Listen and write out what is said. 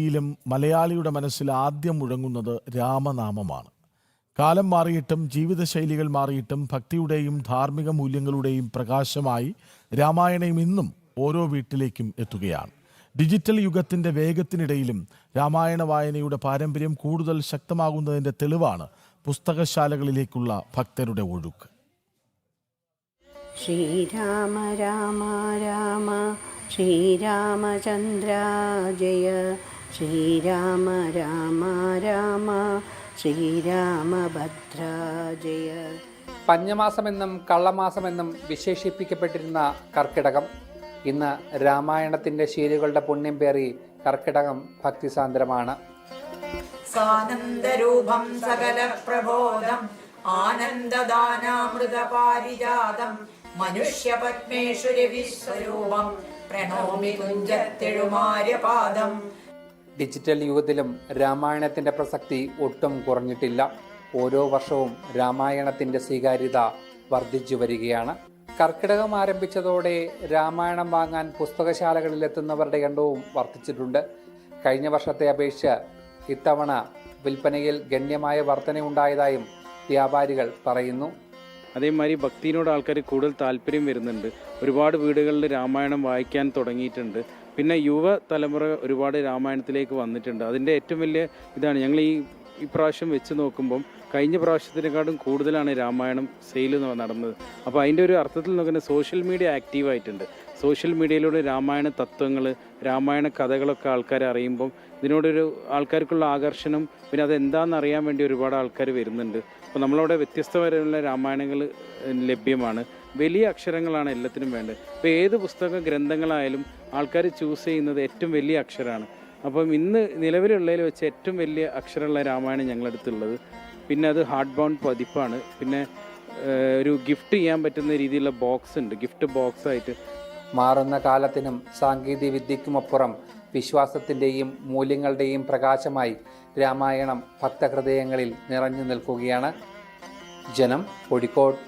യിലും മലയാളിയുടെ മനസ്സിൽ ആദ്യം മുഴങ്ങുന്നത് രാമനാമമാണ്. കാലം മാറിയിട്ടും ജീവിതശൈലികൾ മാറിയിട്ടും ഭക്തിയുടെയും ധാർമ്മിക മൂല്യങ്ങളുടെയും പ്രകാശമായി രാമായണം ഇന്നും ഓരോ വീട്ടിലേക്കും എത്തുകയാണ്. ഡിജിറ്റൽ യുഗത്തിൻ്റെ വേഗത്തിനിടയിലും രാമായണ വായനയുടെ പാരമ്പര്യം കൂടുതൽ ശക്തമാകുന്നതിൻ്റെ തെളിവാണ് പുസ്തകശാലകളിലേക്കുള്ള ഭക്തരുടെ ഒഴുക്ക്. ശ്രീരാമ രാമ രാമ ശ്രീരാമചന്ദ്ര ജയ, ശ്രീരാമ രാമ രാമ ശ്രീരാമഭദ്ര ജയ. പഞ്ഞമാസമെന്നും കള്ളമാസമെന്നും വിശേഷിപ്പിക്കപ്പെട്ടിരുന്ന കർക്കിടകം ഇന്ന് രാമായണത്തിൻ്റെ ശീലുകളുടെ പുണ്യം പേറി കർക്കിടകം ഭക്തിസാന്ദ്രമാണ്. സാനന്ദരൂപം സകല പ്രബോധം ആനന്ദദാനാമൃതപാരിജാതം മനുഷ്യപത്മേഷു രവിസ്വരൂപം പ്രണോമി കുഞ്ചത്തെഴുമാര്യപാദം. ഡിജിറ്റൽ യുഗത്തിലും രാമായണത്തിൻ്റെ പ്രസക്തി ഒട്ടും കുറഞ്ഞിട്ടില്ല. ഓരോ വർഷവും രാമായണത്തിൻ്റെ സ്വീകാര്യത വർദ്ധിച്ചു വരികയാണ്. കർക്കിടകം ആരംഭിച്ചതോടെ രാമായണം വാങ്ങാൻ പുസ്തകശാലകളിലെത്തുന്നവരുടെ എണ്ണവും വർദ്ധിച്ചിട്ടുണ്ട്. കഴിഞ്ഞ വർഷത്തെ അപേക്ഷിച്ച് ഇത്തവണ വിൽപ്പനയിൽ ഗണ്യമായ വർധനയുണ്ടായതായും വ്യാപാരികൾ പറയുന്നു. അതേമാതിരി ഭക്തിയിനോട് ആൾക്കാർ കൂടുതൽ താല്പര്യം വരുന്നുണ്ട്. ഒരുപാട് വീടുകളിൽ രാമായണം വായിക്കാൻ തുടങ്ങിയിട്ടുണ്ട്. പിന്നെ യുവതലമുറ ഒരുപാട് രാമായണത്തിലേക്ക് വന്നിട്ടുണ്ട്. അതിൻ്റെ ഏറ്റവും വലിയ ഇതാണ് ഞങ്ങൾ ഈ പ്രാവശ്യം വെച്ച് നോക്കുമ്പം കഴിഞ്ഞ പ്രാവശ്യത്തിനെക്കാളും കൂടുതലാണ് രാമായണം സെയിൽ നടന്നത്. അപ്പോൾ അതിൻ്റെ ഒരു അർത്ഥത്തിൽ നോക്കുന്ന സോഷ്യൽ മീഡിയ ആക്റ്റീവായിട്ടുണ്ട്. സോഷ്യൽ മീഡിയയിലൂടെ രാമായണ തത്വങ്ങൾ, രാമായണ കഥകളൊക്കെ ആൾക്കാർ അറിയുമ്പം ഇതിനോടൊരു ആൾക്കാർക്കുള്ള ആകർഷണം, പിന്നെ അതെന്താണെന്ന് അറിയാൻ വേണ്ടി ഒരുപാട് ആൾക്കാർ വരുന്നുണ്ട്. അപ്പോൾ നമ്മളവിടെ വ്യത്യസ്തപരമുള്ള രാമായണങ്ങൾ ലഭ്യമാണ്. വലിയ അക്ഷരങ്ങളാണ് എല്ലാത്തിനും വേണ്ടത്. ഇപ്പോൾ ഏത് പുസ്തക ഗ്രന്ഥങ്ങളായാലും ആൾക്കാർ ചൂസ് ചെയ്യുന്നത് ഏറ്റവും വലിയ അക്ഷരമാണ്. അപ്പം ഇന്ന് നിലവിലുള്ളതിൽ വെച്ച് ഏറ്റവും വലിയ അക്ഷരമുള്ള രാമായണം ഞങ്ങളടുത്തുള്ളത്. പിന്നെ അത് ഹാർഡ് ബൗണ്ട് പതിപ്പാണ്. പിന്നെ ഒരു ഗിഫ്റ്റ് ചെയ്യാൻ പറ്റുന്ന രീതിയിലുള്ള ബോക്സ് ഉണ്ട്, ഗിഫ്റ്റ് ബോക്സ് ആയിട്ട്. മാറുന്ന കാലത്തിനും സാങ്കേതിക വിദ്യയ്ക്കുമപ്പുറം വിശ്വാസത്തിൻ്റെയും മൂല്യങ്ങളുടെയും പ്രകാശമായി രാമായണം ഭക്തഹൃദയങ്ങളിൽ നിറഞ്ഞു നിൽക്കുകയാണ്. ജനം, കോഴിക്കോട്.